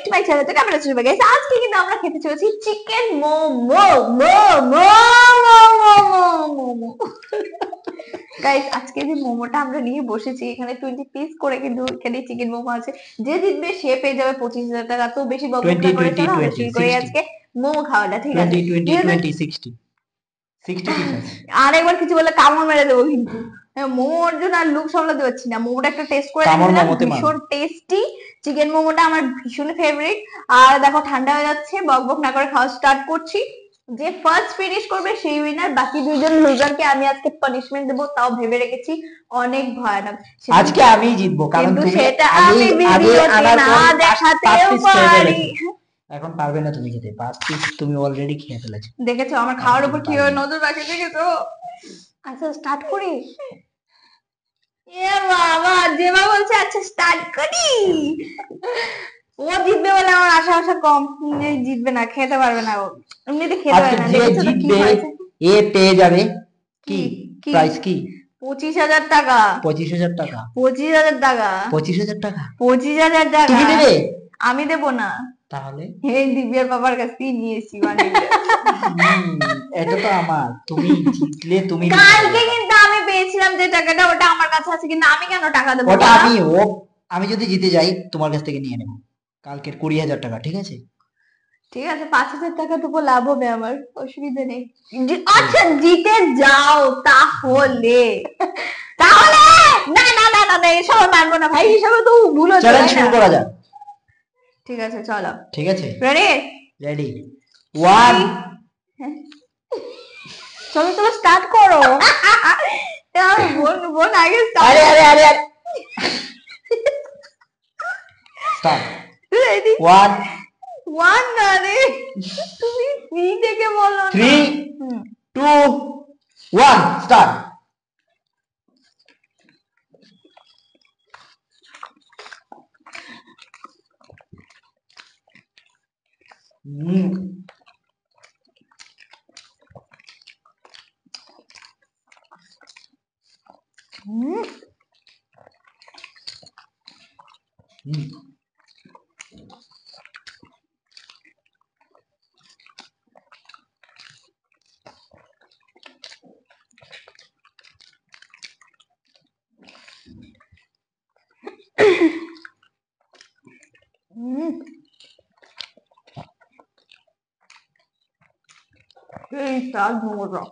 To my channel. তো কেমন আছো সবাই গাইস? আজকে কিন্তু আমরা খেতে চলেছি চিকেন মোমো। মোমো গাইস, আজকে যে মোমোটা আমরা নিয়ে বসেছি, এখানে 20 পিস করে কিন্তু এখানে চিকেন মোমো আছে। যে জিতবে সে পেয়ে যাবে 25,000 টাকা। তো বেশি বকবক 20 না করে 20 চলো আমরা 20 শুরু করি 60 আজকে মোমো খাওয়াটা, ঠিক আছে? 20 20 যেহেতু 20 60 60 পিসেস। আর একবার কিছু বললে কামড় মেরে দেবো কিন্তু। মোমোর জন্য আর লুক সামলাতে পারছি না। মোমোটা একটা টেস্ট করে কামড় দেখেছিলাম, মোমোতে মারো। ভীষণ টেস্টি। চিকেন মোমোটা আমার ভীষণ ফেভারিট। আর দেখো ঠান্ডা হয়ে যাচ্ছে, বকবক না করে খাওয়া স্টার্ট করছি। যে ফার্স্ট ফিনিশ করবে সেই উইনার। বাকি দুইজন লুজারকে আমি আজকে পানিশমেন্ট দেবো, তাও ভেবে রেখেছি অনেক ভয়ানক। আজকে আমি জিতবো, কারণ কিন্তু তুমি সেটা আগে আমি আগে ভিডিওতে আনার না পর পাঁচ দেখাতেও পিস খেয়ে পারি। ফেলেছো। এখন পারবে না তুমি খেতে, 5 পিস তুমি অলরেডি খেয়ে ফেলেছো। দেখেছো আমার এখন খাওয়ার উপর তুমি কিভাবে পারবে না। নজর রাখে, দেখেছো? আচ্ছা স্টার্ট করি। এ বাবা, যেমা বলছে আচ্ছা স্টার্ট করি। ও জিতবে বলে আমার আশা আশা কম। জিতবে না, খেতে পারবে না ও। এমনিতে খেতে আজকে পারে না, যে দেখেছো তো কি জিতবে হয়েছে। এ পেয়ে যাবে কি কি কি প্রাইস কি? 25,000 টাকা। 25,000 টাকা। 25,000 টাকা। 25,000 টাকা 25,000 টাকা। তুমি দেবে? আমি দেবো না। তাহলে এই দিব্যের বাবার কাছ থেকে নিয়েছি বানিয়ে। এটা তো আমার, তুমি জিতলে তুমি দিতে হবে কালকে আবার। কিন্তু আমি পেয়েছিলাম যে টাকাটা, ওটা আমার কাছে আছে, কিন্তু আমি কেন টাকা দেবো ওটা বলো? আমি যদি জিতে যাই তোমার কাছ থেকে নিয়ে নেবো কালকের 20,000 টাকা, ঠিক আছে? ঠিক আছে, 5,000 টাকা তবু লাভ হবে আমার, অসুবিধা নেই। ঠিক আচ্ছা আছে, জিতে যাও তাহলে। তাহলে না না না না না, এসব মানবো না ভাই, এসবে তো ভুল হচ্ছে চ্যালেঞ্জ তাই না? শুরু করা যাক। ঠিক আছে চলো। ঠিক আছে, রেডি? Ready, one. চলো চলো স্টার্ট করো। বোন বোন আগে আরে স্টার্ট। আরে আরে আরে, স্টার্ট। রেডি? ওয়ান, ওয়ান না রে, তুমি থ্রি থেকে বলো না। 3 2 1 স্টার্ট। হুম হুম, হুম হুম, এই স্বাদ মোমোটা।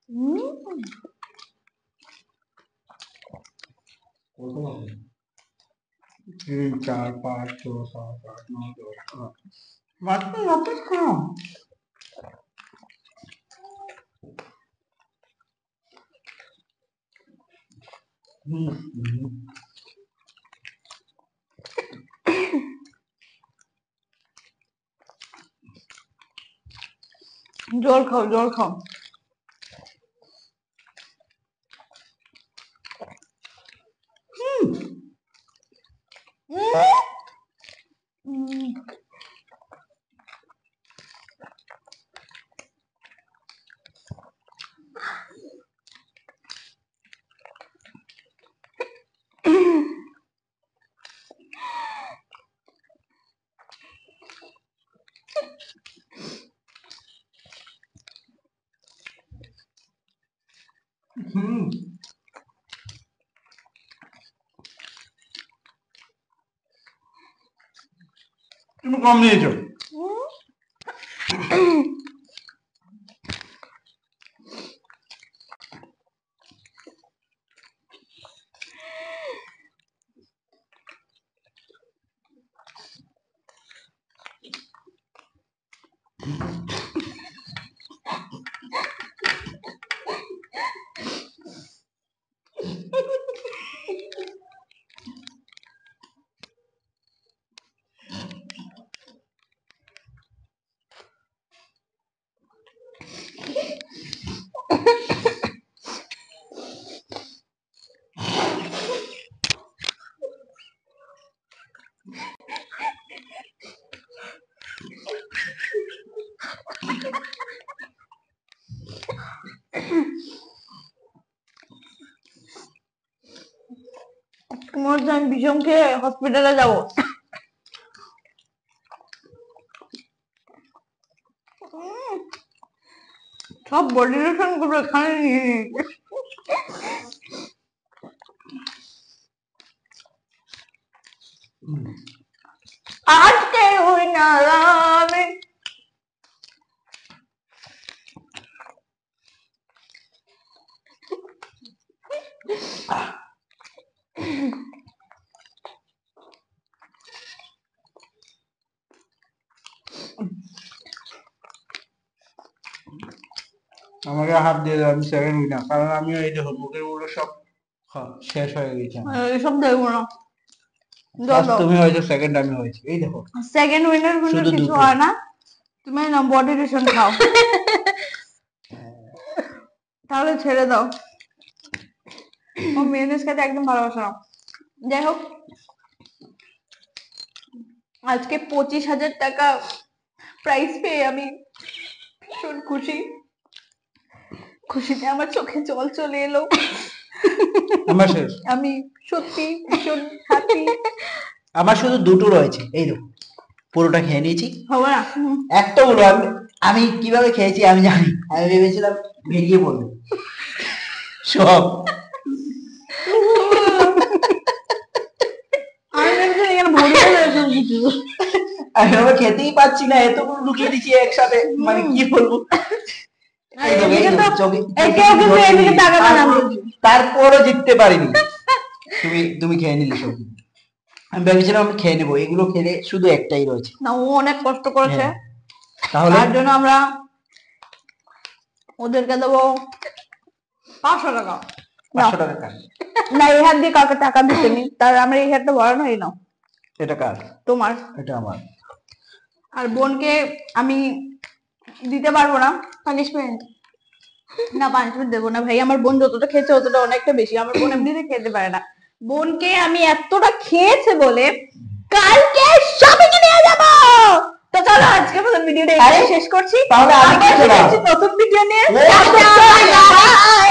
হুম, 3 4 5 6 7 8 9 10 মাত্র এত কম? হুম হুম জল খাও জল খাও। হুম, হুম তুমি কম নিয়েছো। তোমার হচ্ছে আমি বিষম খেয়ে হসপিটালে যাবো। সব বডি লোশন গুলো এখানে নিয়ে নিয়েছে। আজকে ওই নামে আমাকে হাত দিয়ে দাও, আমি সেকেন্ড উইনার, কারণ আমি এই দেখো মুখের গুলো সব শেষ হয়ে গেছে। এসব দেখবো না। ফার্স্ট তুমি হয়েছো, সেকেন্ড আমি হয়েছি, এই দেখো। সেকেন্ড উইনার কিন্তু শুধু কিছু দুটো। হয় না, তুমি না বডি লোশন খাও। তাহলে ছেড়ে দাও, ও মেয়োনেজ খেতে একদম ভালোবাসে না। যাই হোক, আজকে 25,000 টাকা প্রাইজ পেয়ে আমি ভীষণ খুশি। খুশিতে আমার চোখে জল চলে এলো। আমার শেষ। আমি সত্যি ভীষণ হ্যাপি। আমার শুধু দুটো রয়েছে, এই দেখো পুরোটা খেয়ে নিয়েছি। হবে না? একটা বলো, আমি কিভাবে খেয়েছি আমি জানি। আমি ভেবেছিলাম বেরিয়ে পড়বে সব। আমি ভেবেছি এখানে ভরে গেছে কিছু। আমি আবার খেতেই পাচ্ছি না, এতগুলো লুকিয়ে দিচ্ছি একসাথে, মানে কি বলবো। এই দেখো, এই দেখো, একেও কিন্তু এদিকে তাকাবে না। তারপরও জিততে পারিনি। তুমি খেয়ে নিলে সব। আমি ভেবেছিলাম আমি খেয়ে নেবো, এগুলো খেলে শুধু একটাই রয়েছে। না, ও অনেক কষ্ট করেছে, তাহলে তার জন্য আমরা ওদেরকে দেবো 500 টাকা। 500 টাকা কার? না, এই হাত দিয়ে কাউকে টাকা দিতে নি, তার আমরা এই হাতটা ভরানো এই নাও। এটা কার? তোমার। এটা আমার। আর বোনকে আমি দিতে পারবো না পানিশমেন্ট। না, পানিশমেন্ট দেবো না ভাই, আমার বোন যতটা খেয়েছে ততটা অনেকটা বেশি। আমার বোন এমনিতে খেতে পারে না। বোনকে আমি এতটা খেয়েছে বলে কালকে শপিং এ নিয়ে যাবো। তো চলো আজকে মতো ভিডিওটা এখানে শেষ করছি। তাহলে আমি কি আবার করলাম? আসছি নতুন ভিডিও নিয়ে।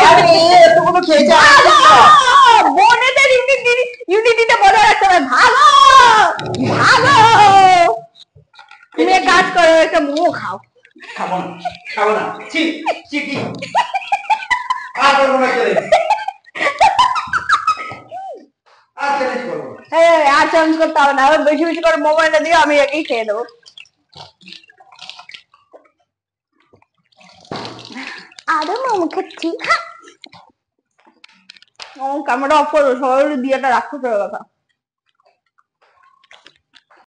আরে এতগুলো খেয়েছে, বোনেদের ইউনিটিটা বজায় রাখতে হবে। ভালো ভালো, তুমি এক কাজ করো, একটা মোমো খাও। খাবো না, খাবো না, ছি ছি কি আর করবো না, চ্যালেঞ্জ আর চ্যালেঞ্জ করবো না। আর চ্যালেঞ্জ করতে হবে না, আবার বেশি বেশি করে মোবাইলটা দিয়ে আমি একই খেয়ে দেবো। আরো মোমো খাচ্ছি। ও ক্যামেরা অফ করো, সবাই দিয়েটা রাখতে হবে কথা।